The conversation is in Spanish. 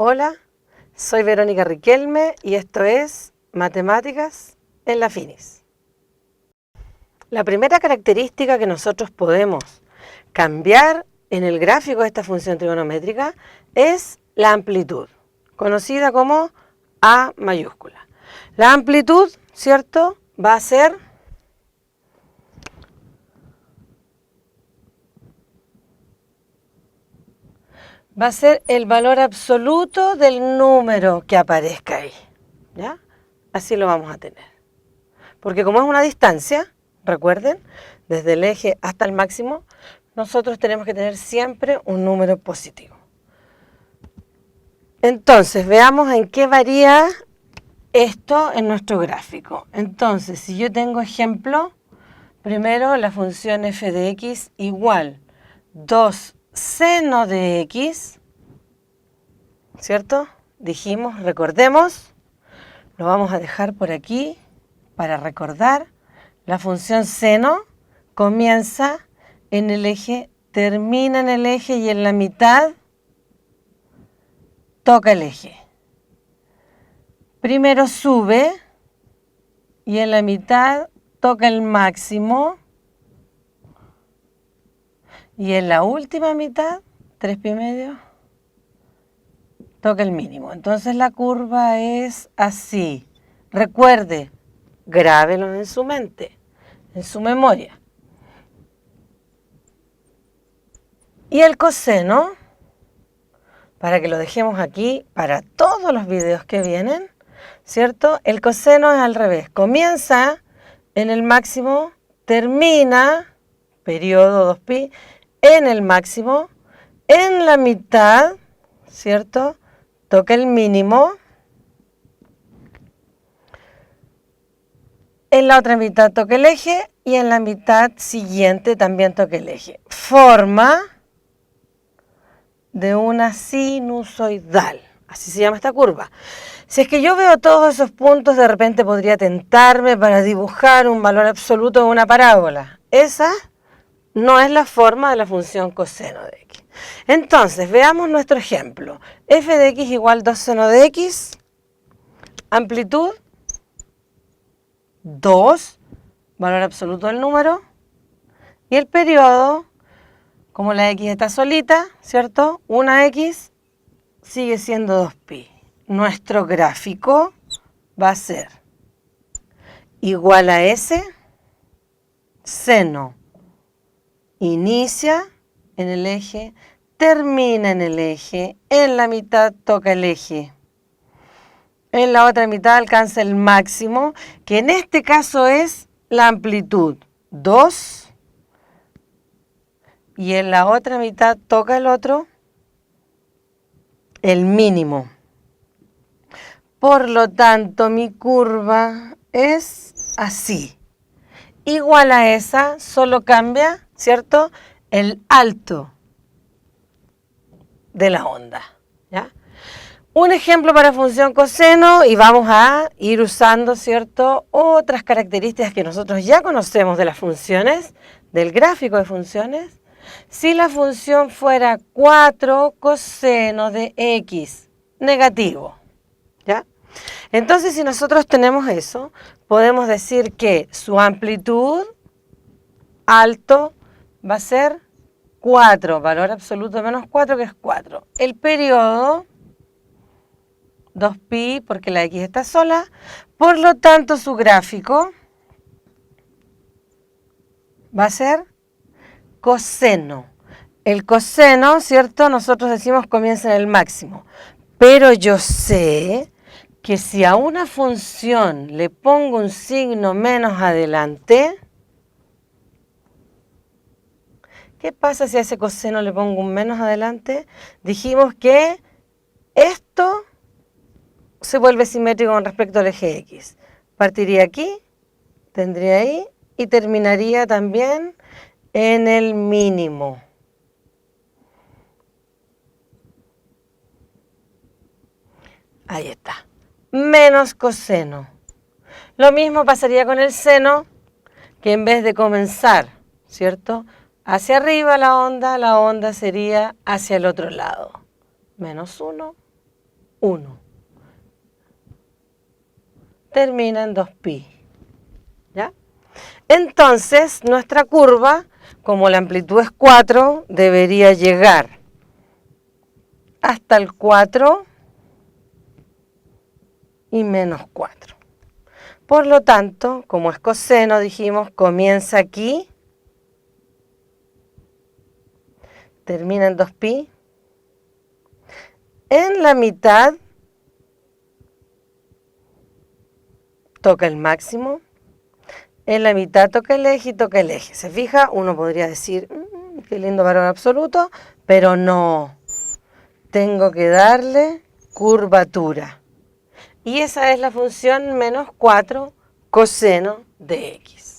Hola, soy Verónica Riquelme y esto es Matemáticas en la Finis. La primera característica que nosotros podemos cambiar en el gráfico de esta función trigonométrica es la amplitud, conocida como A mayúscula. La amplitud, ¿cierto?, va a ser el valor absoluto del número que aparezca ahí, ¿ya? Así lo vamos a tener. Porque como es una distancia, recuerden, desde el eje hasta el máximo, nosotros tenemos que tener siempre un número positivo. Entonces, veamos en qué varía esto en nuestro gráfico. Entonces, si yo tengo ejemplo, primero la función f de x igual 2 seno de x, ¿cierto? Dijimos, recordemos, lo vamos a dejar por aquí para recordar. La función seno comienza en el eje, termina en el eje y en la mitad toca el eje. Primero sube y en la mitad toca el máximo y en la última mitad, 3 pi medio, toca el mínimo. Entonces la curva es así. Recuerde, grábelo en su mente, en su memoria. Y el coseno, para que lo dejemos aquí para todos los videos que vienen, ¿cierto? El coseno es al revés. Comienza en el máximo, termina, periodo 2pi, en el máximo, en la mitad, ¿cierto? Toca el mínimo. En la otra mitad toca el eje y en la mitad siguiente también toca el eje. Forma de una sinusoidal. Así se llama esta curva. Si es que yo veo todos esos puntos, de repente podría tentarme para dibujar un valor absoluto de una parábola. Esa no es la forma de la función coseno de x. Entonces, veamos nuestro ejemplo. F de x igual 2 seno de x, amplitud 2, valor absoluto del número, y el periodo, como la x está solita, ¿cierto? Una x sigue siendo 2pi. Nuestro gráfico va a ser igual a S, seno inicia en el eje, termina en el eje, en la mitad toca el eje. En la otra mitad alcanza el máximo, que en este caso es la amplitud 2. Y en la otra mitad toca el otro, el mínimo. Por lo tanto, mi curva es así. Igual a esa, solo cambia, ¿cierto?, el alto de la onda, ¿ya? Un ejemplo para función coseno y vamos a ir usando, ¿cierto?, otras características que nosotros ya conocemos de las funciones, del gráfico de funciones. Si la función fuera 4 coseno de x negativo, ¿ya? Entonces, si nosotros tenemos eso, podemos decir que su amplitud alto va a ser 4, valor absoluto menos 4, que es 4. El periodo 2pi, porque la x está sola, por lo tanto su gráfico va a ser coseno. El coseno, ¿cierto? Nosotros decimos comienza en el máximo, pero yo sé que si a una función le pongo un signo menos adelante, ¿qué pasa si a ese coseno le pongo un menos adelante? Dijimos que esto se vuelve simétrico con respecto al eje X. Partiría aquí, tendría ahí y terminaría también en el mínimo. Ahí está. Menos coseno. Lo mismo pasaría con el seno, que en vez de comenzar, ¿cierto?, hacia arriba la onda sería hacia el otro lado. Menos 1 1. Termina en 2pi. ¿Ya? Entonces, nuestra curva, como la amplitud es 4, debería llegar hasta el 4 y menos 4. Por lo tanto, como es coseno, dijimos, comienza aquí, termina en 2pi, en la mitad toca el máximo, en la mitad toca el eje y toca el eje. ¿Se fija? Uno podría decir, qué lindo valor absoluto, pero no. Tengo que darle curvatura. Y esa es la función menos 4 coseno de x.